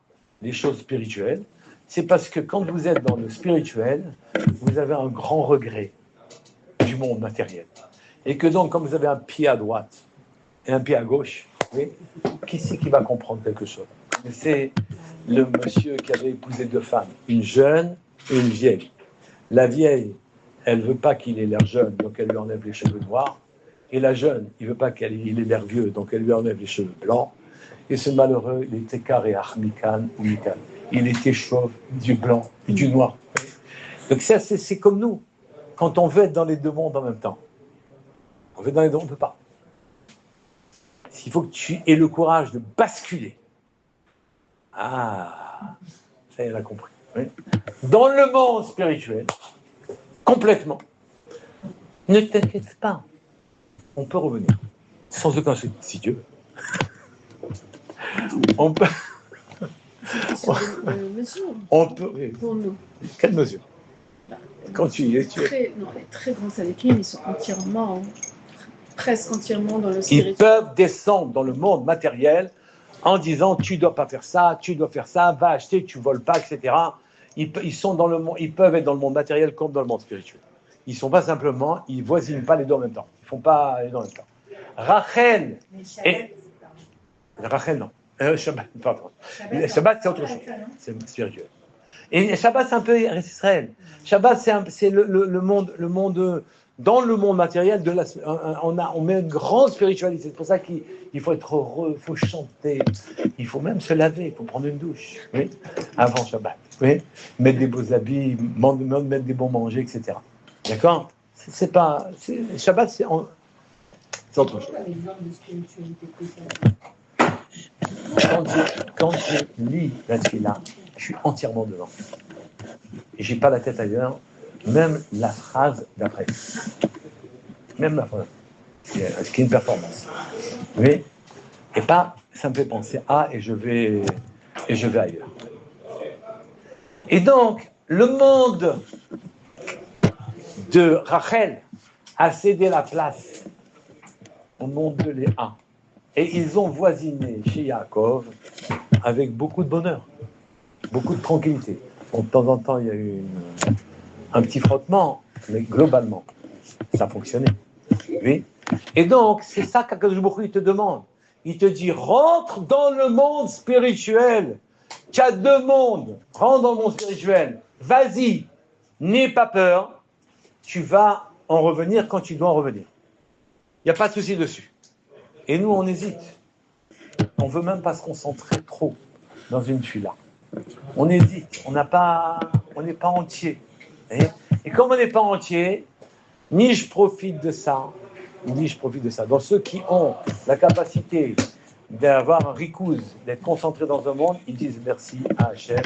les choses spirituelles, c'est parce que quand vous êtes dans le spirituel, vous avez un grand regret du monde matériel. Et que donc, comme vous avez un pied à droite et un pied à gauche, oui, qui c'est qui va comprendre quelque chose? C'est le monsieur qui avait épousé deux femmes, une jeune et une vieille. La vieille, elle ne veut pas qu'il ait l'air jeune, donc elle lui enlève les cheveux noirs. Et la jeune, il ne veut pas qu'il ait l'air vieux, donc elle lui enlève les cheveux blancs. Et ce malheureux, il était carré Mikan ou Mikan. Il était chauve, du blanc et du noir. Donc ça, c'est comme nous. Quand on veut être dans les deux mondes en même temps, on veut être dans les deux, on ne peut pas. Il faut que tu aies le courage de basculer. Ah, ça y est, elle a compris. Oui. Dans le monde spirituel, complètement. Ne t'inquiète pas, on peut revenir. Sans aucun souci, si Dieu. On peut. Mesure. On peut. Oui. Pour nous. Quelle mesure? Quand tu y es, tu es. Les très grands sadikim, ils sont entièrement, presque entièrement dans le Ils spirituel. peuvent descendre dans le monde matériel en disant tu dois pas faire ça, tu dois faire ça, va acheter, tu voles pas, etc. Ils sont dans le monde, ils peuvent être dans le monde matériel comme dans le monde spirituel. Ils sont pas simplement, ils voisinent pas les deux en même temps. Ils font pas les deux en même temps. Rachel et Rachel non. Shabbat, pardon. Shabbat c'est autre chose, c'est spirituel. Et Shabbat, c'est un peu Israël. Shabbat, c'est le monde, dans le monde matériel, on met une grande spiritualité. C'est pour ça qu'il faut être heureux, il faut chanter, il faut même se laver, il faut prendre une douche, oui, avant Shabbat, oui, mettre des beaux habits, mettre des bons manger, etc. D'accord? Shabbat, c'est autre chose. Quand je lis la Tfila, je suis entièrement devant. Et j'ai pas la tête ailleurs, même la phrase d'après. Même la phrase. Ce qui est une performance. Oui. Et pas, ça me fait penser à, et je vais ailleurs. Et donc, le monde de Rachel a cédé la place au monde de Léa. Et ils ont voisiné chez Yaakov avec beaucoup de bonheur, beaucoup de tranquillité. Bon, de temps en temps, il y a eu un petit frottement, mais globalement, ça fonctionnait. Oui. Et donc, c'est ça qu'Akadosh Baruch Hu te demande. Il te dit, rentre dans le monde spirituel. Tu as deux mondes. Rentre dans le monde spirituel. Vas-y, n'aie pas peur. Tu vas en revenir quand tu dois en revenir. Il n'y a pas de souci dessus. Et nous, on hésite. On ne veut même pas se concentrer trop dans une tuila. On hésite. On n'est pas entier. Et comme on n'est pas entier, ni je profite de ça, ni je profite de ça. Dans ceux qui ont la capacité d'avoir un rikouz, d'être concentrés dans un monde, ils disent merci à Hachem.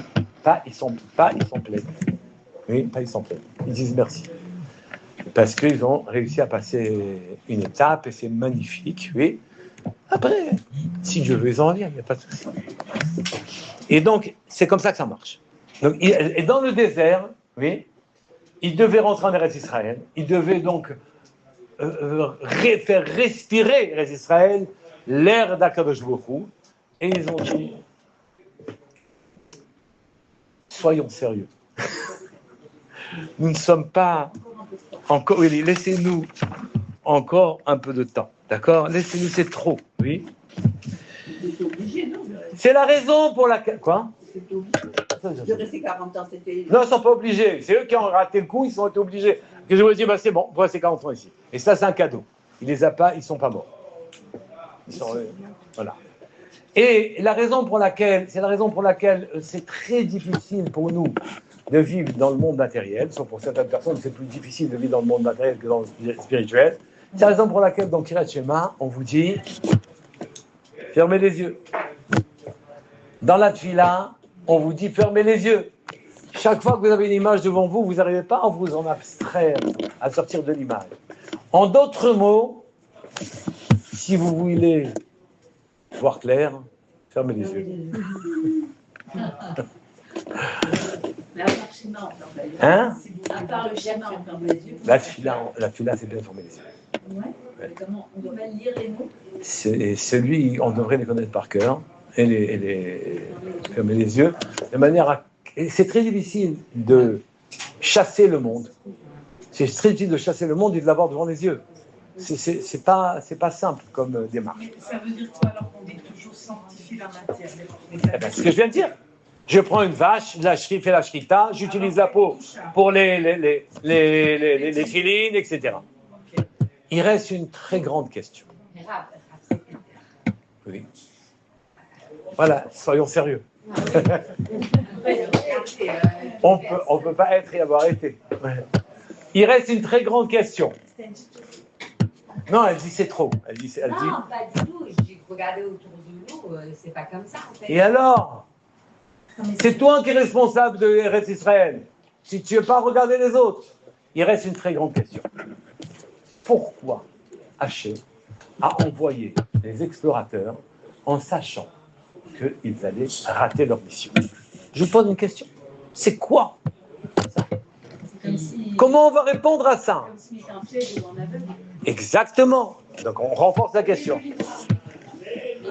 Ils sont pleins. Oui, pas ils sont pleins. Ils disent merci. Parce qu'ils ont réussi à passer une étape et c'est magnifique, oui. Après, si Dieu veut, ils en reviennent, il n'y a pas de souci. Et donc, c'est comme ça que ça marche. Donc, et dans le désert, oui, ils devaient rentrer en Eretz Israël, ils devaient donc faire respirer Eretz Israël, l'air d'Akadosh Baruch Hu, et ils ont dit, soyons sérieux. Nous ne sommes pas encore, oui, laissez-nous encore un peu de temps, d'accord? Laissez-nous, c'est trop, oui. C'est la raison pour laquelle, quoi? De rester 40 ans, c'était... Non, ils ne sont pas obligés. C'est eux qui ont raté le coup, ils sont été obligés. Que je vous dis, c'est bon, on va rester 40 ans ici. Et ça, c'est un cadeau. Il les a pas, ils ne sont pas morts. Voilà. Et c'est la raison pour laquelle c'est très difficile pour nous de vivre dans le monde matériel, sauf pour certaines personnes, c'est plus difficile de vivre dans le monde matériel que dans le spirituel. C'est la raison pour laquelle, dans Kirat Shema, on vous dit, fermez les yeux. Dans la Tfila, on vous dit, fermez les yeux. Chaque fois que vous avez une image devant vous, vous n'arrivez pas à vous en abstraire, à sortir de l'image. En d'autres mots, si vous voulez voir clair, fermez les yeux. Hein? À part le schéma, on ferme les yeux. La Tfila, c'est bien fermer les yeux. Ouais. Comment on doit lire les mots? C'est celui, on devrait les connaître par cœur et fermer les yeux de manière à. Et c'est très difficile de chasser le monde. C'est très difficile de chasser le monde et de l'avoir devant les yeux. C'est pas simple comme démarche. Mais ça veut dire quoi alors qu'on dit toujours sanctifie la matière? Eh ben, c'est ce que je viens de dire. Je prends une vache, je fais la shrita, j'utilise la peau pour les filines, etc. Il reste une très grande question. Oui. Voilà, soyons sérieux. On peut pas être et avoir été. Il reste une très grande question. Non, elle dit c'est trop. Elle dit. Non, pas du tout. Je dis regardez autour de nous, c'est pas comme ça en fait. Et alors? C'est toi qui es responsable de Eretz Israël. Si tu ne veux pas regarder les autres, il reste une très grande question. Pourquoi Hachem a envoyé les explorateurs en sachant qu'ils allaient rater leur mission? Je vous pose une question. C'est quoi ça? Comment on va répondre à ça? Comme si un piège ou un aveugle. Exactement. Donc on renforce la question.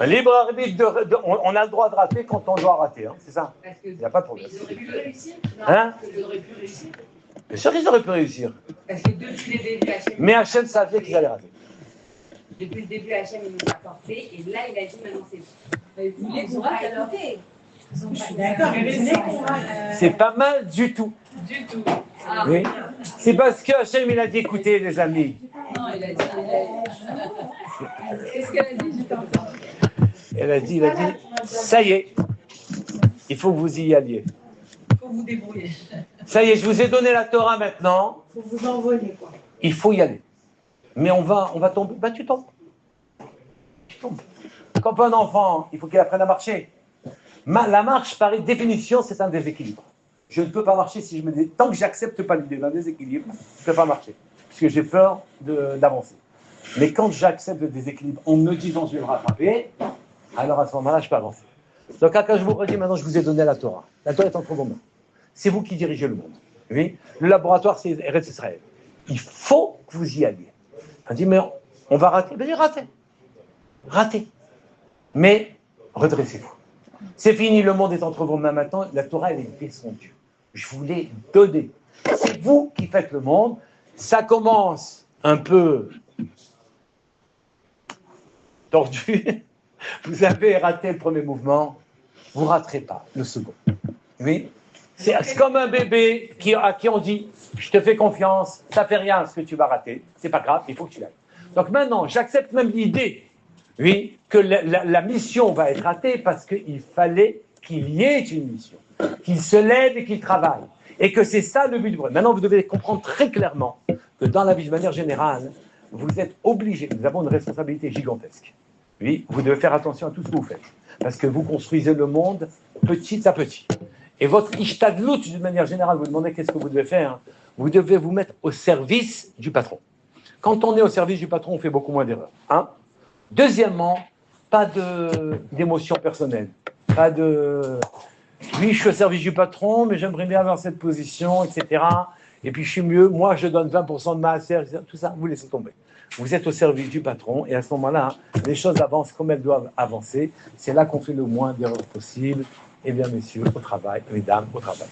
Un libre arbitre, on a le droit de rater quand on doit rater, hein, c'est ça? Il n'y a pas de problème. Ils auraient pu réussir. Hein? Ils auraient pu réussir. Bien sûr qu'ils auraient pu réussir. Parce que depuis le début, Hachem. Mais Hachem savait qu'ils allaient rater. Depuis le début, Hachem il nous a porté et là il a dit maintenant c'est bon. Vous voulez Ils qu'on ont pas rate alors? écouté. Je suis d'accord, C'est pas mal du tout. du tout. Oui. C'est parce que Hachem, il a dit, écoutez, les amis. Non, il a dit. Qu'est-ce qu'elle a dit? Il a dit, ça y est, il faut que vous y alliez. Il faut vous débrouiller. Ça y est, je vous ai donné la Torah maintenant. Faut vous envoler, quoi. Il faut y aller. Mais on va tomber. Ben, tu tombes. Tu tombes. Quand un enfant, il faut qu'il apprenne à marcher. La marche, par définition, c'est un déséquilibre. Je ne peux pas marcher si je me dis, tant que j'accepte pas l'idée d'un déséquilibre, je ne peux pas marcher. Parce que j'ai peur d'avancer. Mais quand j'accepte le déséquilibre en me disant je vais le rattraper, alors à ce moment-là, je peux avancer. Donc, quand je vous redis maintenant, je vous ai donné la Torah. La Torah est entre vos mains. C'est vous qui dirigez le monde. Oui. Le laboratoire, c'est Eretz Israël. Il faut que vous y alliez. On dit, mais on va rater. Ben, ratez. Ratez. Mais redressez-vous. C'est fini, le monde est entre vos mains maintenant. La Torah, elle est descendue. Je vous l'ai donnée. C'est vous qui faites le monde. Ça commence un peu tordu. Vous avez raté le premier mouvement, vous ne raterez pas le second. Oui. C'est comme un bébé à qui on dit « Je te fais confiance, ça ne fait rien ce que tu vas rater, c'est pas grave, il faut que tu ailles. » Donc maintenant, j'accepte même l'idée, oui, que la mission va être ratée parce qu'il fallait qu'il y ait une mission, qu'il se lève et qu'il travaille. Et que c'est ça le but du problème. Maintenant, vous devez comprendre très clairement que dans la vie de manière générale, vous êtes obligés, nous avons une responsabilité gigantesque. Oui, vous devez faire attention à tout ce que vous faites. Parce que vous construisez le monde petit à petit. Et votre ishtadlut, d'une manière générale, vous demandez qu'est-ce que vous devez faire. Vous devez vous mettre au service du patron. Quand on est au service du patron, on fait beaucoup moins d'erreurs. Hein? Deuxièmement, pas d'émotion personnelle. Pas de... Oui, je suis au service du patron, mais j'aimerais bien avoir cette position, etc. Et puis je suis mieux, moi je donne 20% de ma affaire, tout ça, vous laissez tomber. Vous êtes au service du patron, et à ce moment-là, les choses avancent comme elles doivent avancer. C'est là qu'on fait le moins d'erreurs possible. Eh bien, messieurs, au travail, mesdames, au travail.